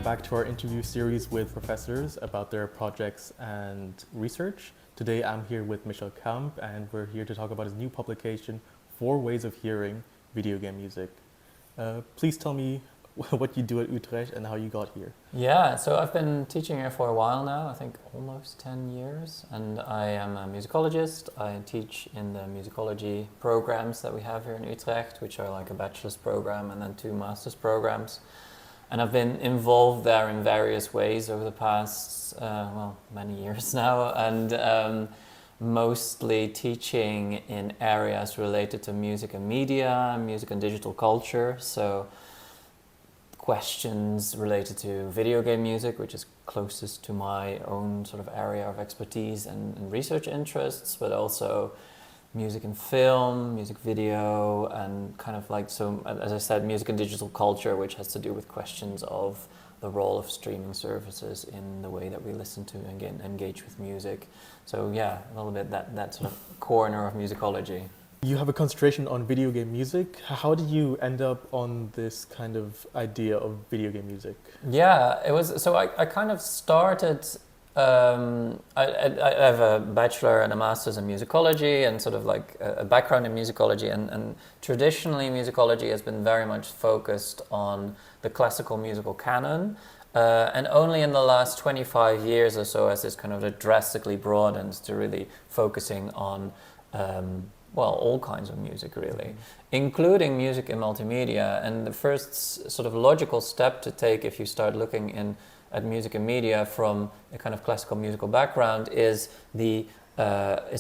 back to our interview series with professors about their projects and research. Today I'm here with Michiel Kamp and we're here to talk about his new publication, 4 Ways of Hearing Video Game Music. Please tell me what you do at Utrecht and how you got here. Yeah, so I've been teaching here for a while now, I think almost 10 years, and I am a musicologist. I teach in the musicology programs that we have here in Utrecht, which are like a bachelor's program and then 2 master's programs. And I've been involved there in various ways over the past, many years now, and mostly teaching in areas related to music and media, music and digital culture. So questions related to video game music, which is closest to my own sort of area of expertise and research interests, but also music and film, music video, and kind of like, so as I said, music and digital culture, which has to do with questions of the role of streaming services in the way that we listen to and engage with music. So yeah, a little bit that sort of corner of musicology. You have a concentration on video game music. How did you end up on this kind of idea of video game music? Yeah, it was, so I kind of started, I have a bachelor and a master's in musicology and sort of like a background in musicology, and traditionally musicology has been very much focused on the classical musical canon, and only in the last 25 years or so has this kind of drastically broadened to really focusing on all kinds of music really, including music in multimedia. And the first sort of logical step to take if you start looking at music and media from a kind of classical musical background is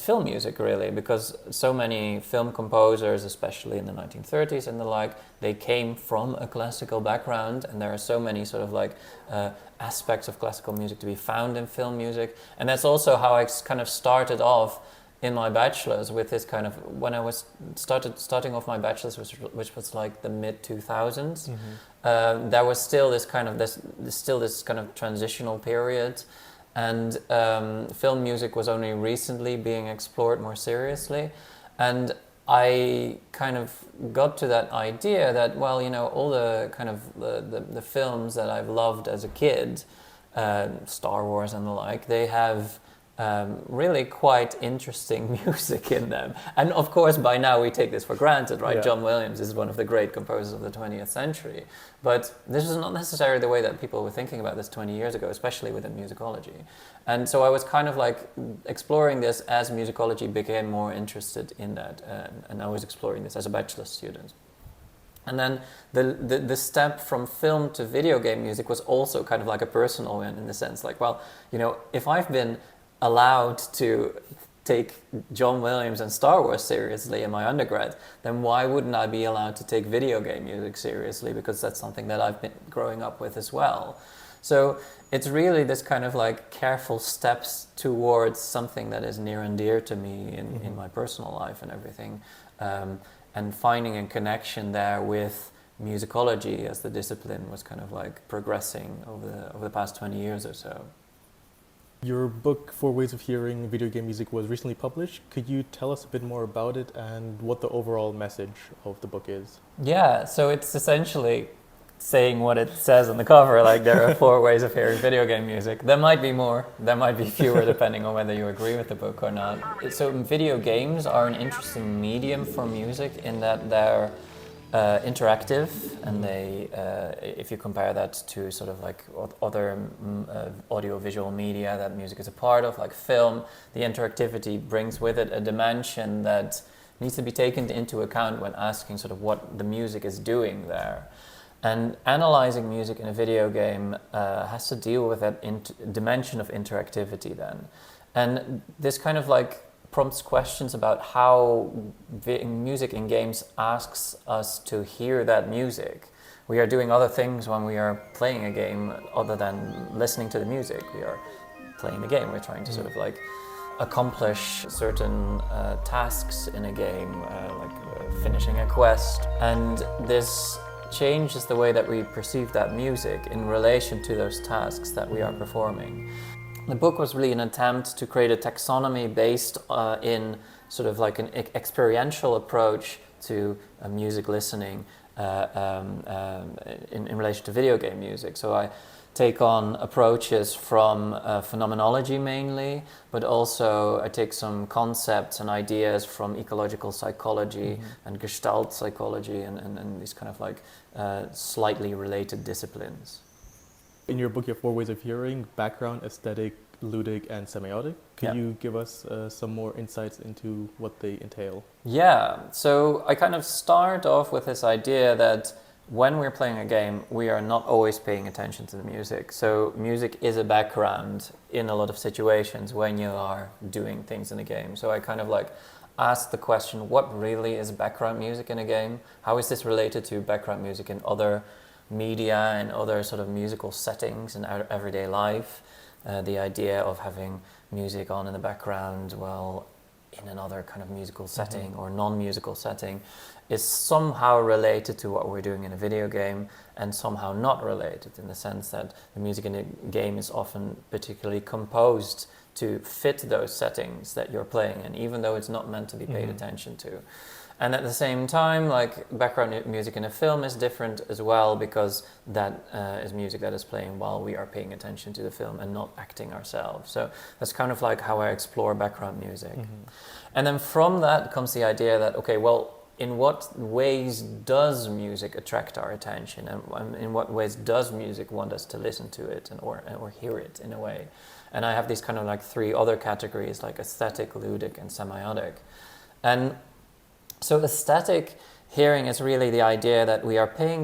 film music really, because so many film composers, especially in the 1930s and the like, they came from a classical background, and there are so many sort of like aspects of classical music to be found in film music. And that's also how I kind of started off in my bachelor's, with this kind of, when I was starting off my bachelor's, which was like the mid 2000s, there was still this kind of transitional period, and film music was only recently being explored more seriously. And I kind of got to that idea that, well, you know, all the kind of the films that I've loved as a kid, Star Wars and the like, they have really quite interesting music in them. And of course, by now we take this for granted, right? Yeah. John Williams is one of the great composers of the 20th century. But this is not necessarily the way that people were thinking about this 20 years ago, especially within musicology. And so I was kind of like exploring this as musicology became more interested in that. And I was exploring this as a bachelor's student. And then the step from film to video game music was also kind of like a personal one, in the sense like, well, you know, if I've been allowed to take John Williams and Star Wars seriously in my undergrad, then why wouldn't I be allowed to take video game music seriously? Because that's something that I've been growing up with as well. So it's really this kind of like careful steps towards something that is near and dear to me in my personal life and everything, and finding a connection there with musicology as the discipline was kind of like progressing over the past 20 years or so. Your book, 4 Ways of Hearing Video Game Music, was recently published. Could you tell us a bit more about it and what the overall message of the book is? Yeah, so it's essentially saying what it says on the cover, like there are 4 ways of hearing video game music. There might be more, there might be fewer, depending on whether you agree with the book or not. So video games are an interesting medium for music in that they're interactive, and they, if you compare that to sort of like other audio-visual media that music is a part of, like film, the interactivity brings with it a dimension that needs to be taken into account when asking sort of what the music is doing there. And analyzing music in a video game has to deal with that dimension of interactivity then. And this kind of like prompts questions about how music in games asks us to hear that music. We are doing other things when we are playing a game other than listening to the music. We are playing the game. We're trying to sort of like accomplish certain tasks in a game, finishing a quest. And this changes the way that we perceive that music in relation to those tasks that we are performing. The book was really an attempt to create a taxonomy based in sort of like an experiential approach to music listening in relation to video game music. So I take on approaches from phenomenology mainly, but also I take some concepts and ideas from ecological psychology and Gestalt psychology and these kind of like slightly related disciplines. In your book, you have 4 ways of hearing: background, aesthetic, ludic, and semiotic. Can you give us some more insights into what they entail? Yeah, so I kind of start off with this idea that when we're playing a game, we are not always paying attention to the music. So music is a background in a lot of situations when you are doing things in a game. So I kind of like ask the question, what really is background music in a game? How is this related to background music in other media and other sort of musical settings in our everyday life? The idea of having music on in the background while in another kind of musical setting or non-musical setting is somehow related to what we're doing in a video game and somehow not related, in the sense that the music in a game is often particularly composed to fit those settings that you're playing in, even though it's not meant to be paid attention to. And at the same time, like background music in a film is different as well, because that is music that is playing while we are paying attention to the film and not acting ourselves. So that's kind of like how I explore background music. And then from that comes the idea that, okay, well, in what ways does music attract our attention, and in what ways does music want us to listen to it or hear it in a way? And I have these kind of like 3 other categories, like aesthetic, ludic, and semiotic. And so aesthetic hearing is really the idea that we are paying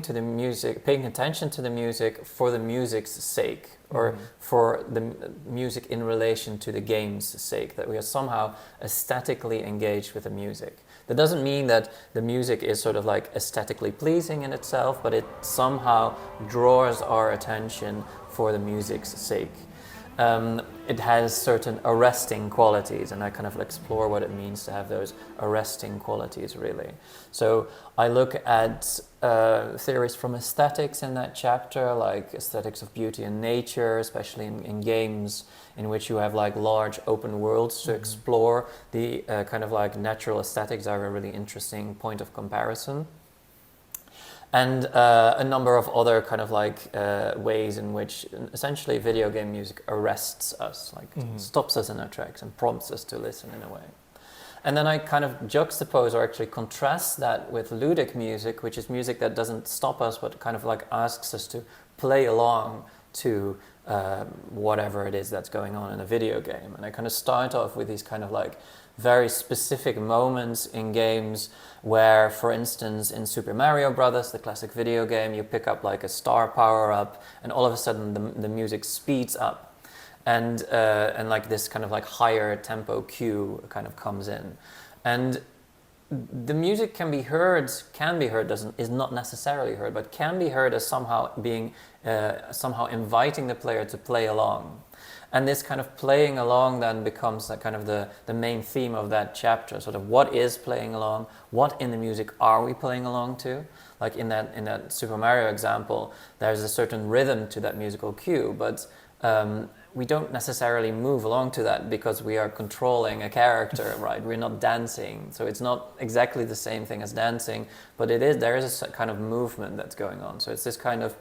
attention to the music for the music's sake, or for the music in relation to the game's sake, that we are somehow aesthetically engaged with the music. That doesn't mean that the music is sort of like aesthetically pleasing in itself, but it somehow draws our attention for the music's sake. It has certain arresting qualities, and I kind of explore what it means to have those arresting qualities, really. So I look at theories from aesthetics in that chapter, like aesthetics of beauty and nature, especially in games in which you have like large open worlds to explore. The kind of like natural aesthetics are a really interesting point of comparison. And a number of other kind of like ways in which essentially video game music arrests us, like stops us in our tracks and prompts us to listen in a way. And then I kind of juxtapose or actually contrast that with ludic music, which is music that doesn't stop us but kind of like asks us to play along to whatever it is that's going on in a video game. And I kind of start off with these kind of like very specific moments in games where, for instance, in Super Mario Brothers, the classic video game, you pick up like a star power-up and all of a sudden the music speeds up and like this kind of like higher tempo cue kind of comes in. And the music can be heard, is not necessarily heard, but can be heard as somehow being, somehow inviting the player to play along. And this kind of playing along then becomes kind of the main theme of that chapter, sort of what is playing along, what in the music are we playing along to? Like in that Super Mario example, there's a certain rhythm to that musical cue, but we don't necessarily move along to that because we are controlling a character, right? We're not dancing, so it's not exactly the same thing as dancing, but there is a kind of movement that's going on. So it's this kind of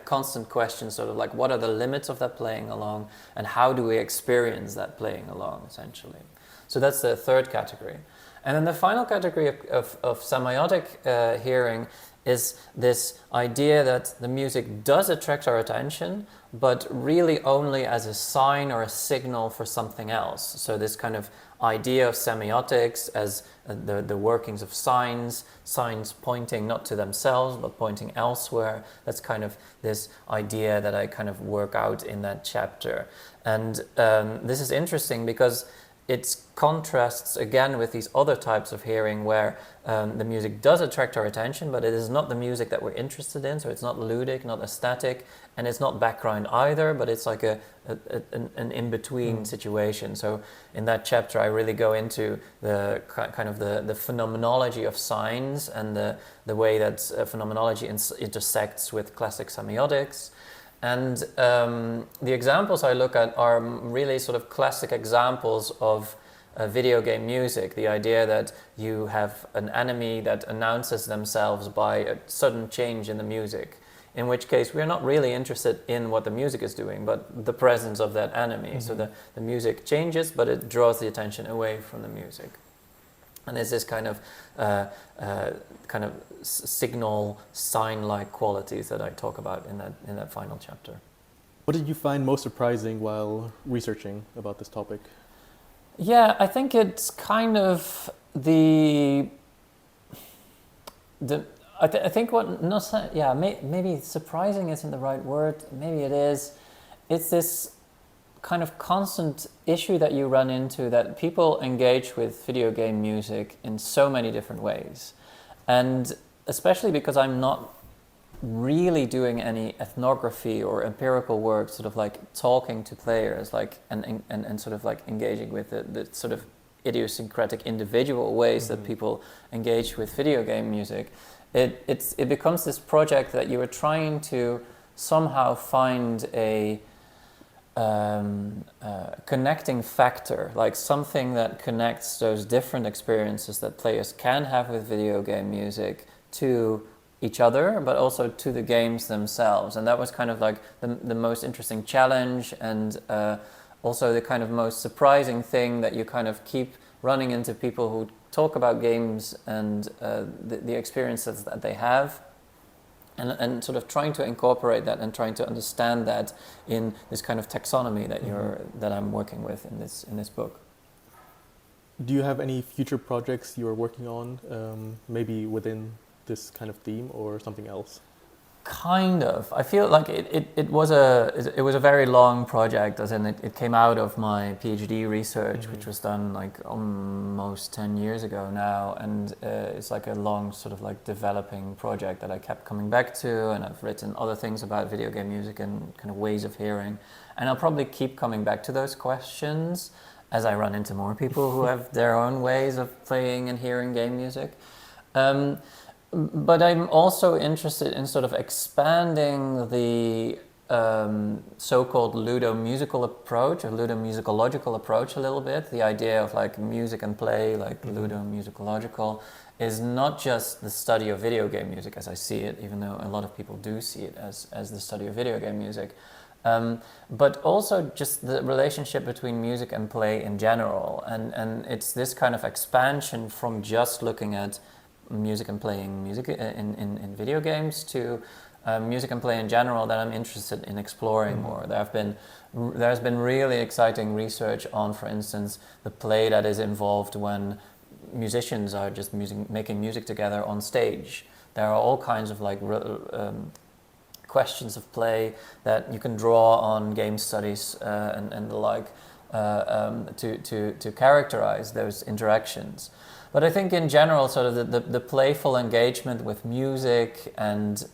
constant question, sort of like what are the limits of that playing along and how do we experience that playing along, essentially. So that's the third category. And then the final category of semiotic hearing is this idea that the music does attract our attention, but really only as a sign or a signal for something else. So this kind of idea of semiotics as the workings of signs pointing not to themselves but pointing elsewhere. That's kind of this idea that I kind of work out in that chapter. And this is interesting because it contrasts again with these other types of hearing where the music does attract our attention, but it is not the music that we're interested in. So it's not ludic, not aesthetic, and it's not background either, but it's like an in-between situation. So in that chapter, I really go into the kind of the phenomenology of signs and the way that phenomenology intersects with classic semiotics. And the examples I look at are really sort of classic examples of video game music. The idea that you have an enemy that announces themselves by a sudden change in the music. in which case we're not really interested in what the music is doing, but the presence of that enemy. So the music changes, but it draws the attention away from the music. And there's this kind of signal sign-like qualities that I talk about in that final chapter. What did you find most surprising while researching about this topic? Yeah, I think it's kind of I think what maybe surprising isn't the right word. Maybe it is. It's this kind of constant issue that you run into, that people engage with video game music in so many different ways, and especially because I'm not really doing any ethnography or empirical work, sort of like talking to players, like and sort of like engaging with the sort of idiosyncratic individual ways that people engage with video game music. It becomes this project that you are trying to somehow find a connecting factor, like something that connects those different experiences that players can have with video game music to each other, but also to the games themselves. And that was kind of like the most interesting challenge, and also the kind of most surprising thing, that you kind of keep running into people who talk about games and the experiences that they have, and sort of trying to incorporate that and trying to understand that in this kind of taxonomy that I'm working with in this book. Do you have any future projects you are working on, maybe within this kind of theme or something else? Kind of. I feel like it was a very long project, as in it came out of my PhD research, which was done like almost 10 years ago now, and it's like a long sort of like developing project that I kept coming back to, and I've written other things about video game music and kind of ways of hearing, and I'll probably keep coming back to those questions as I run into more people who have their own ways of playing and hearing game music. But I'm also interested in sort of expanding the so-called ludo-musical approach, or ludo-musicological approach a little bit. The idea of like music and play, like ludo-musicological, is not just the study of video game music as I see it, even though a lot of people do see it as the study of video game music, but also just the relationship between music and play in general. And it's this kind of expansion from just looking at music and playing music in video games to music and play in general that I'm interested in exploring more. There's been really exciting research on, for instance, the play that is involved when musicians are just making music together on stage. There are all kinds of like questions of play that you can draw on game studies and the like to characterize those interactions. But I think in general, sort of the playful engagement with music and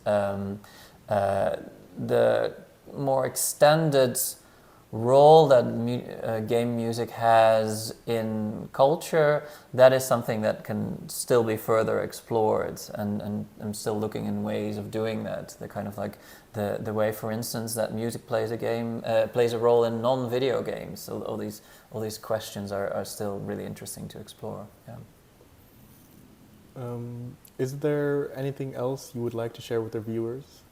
the more extended role that game music has in culture, that is something that can still be further explored. And I'm still looking in ways of doing that. The kind of like the way, for instance, that music plays a role in non-video games. So all these questions are still really interesting to explore. Yeah. Is there anything else you would like to share with the viewers?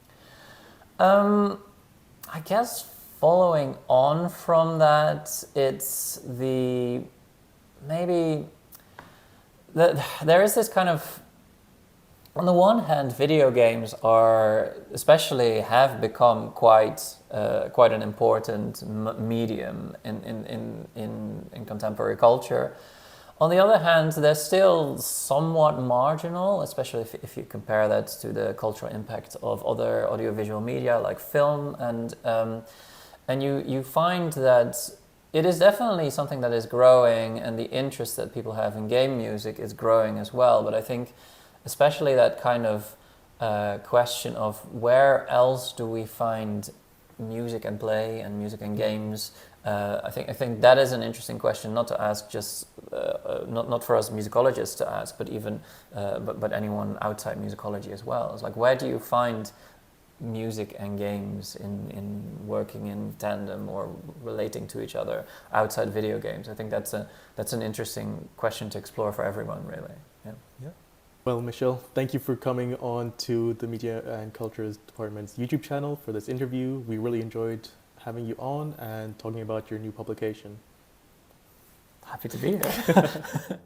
I guess following on from that, it's there is this kind of, on the one hand, video games have become quite an important medium in contemporary culture. On the other hand, they're still somewhat marginal, especially if you compare that to the cultural impact of other audiovisual media like film, and you find that it is definitely something that is growing, and the interest that people have in game music is growing as well. But I think especially that kind of question of where else do we find music and play and music and games, I think that is an interesting question, not to ask just not for us musicologists to ask, but even but anyone outside musicology as well. It's like, where do you find music and games in working in tandem or relating to each other outside video games? I think that's an interesting question to explore for everyone, really. Yeah. Well, Michelle, thank you for coming on to the Media and Cultures Department's YouTube channel for this interview. We really enjoyed having you on and talking about your new publication. Happy to be here.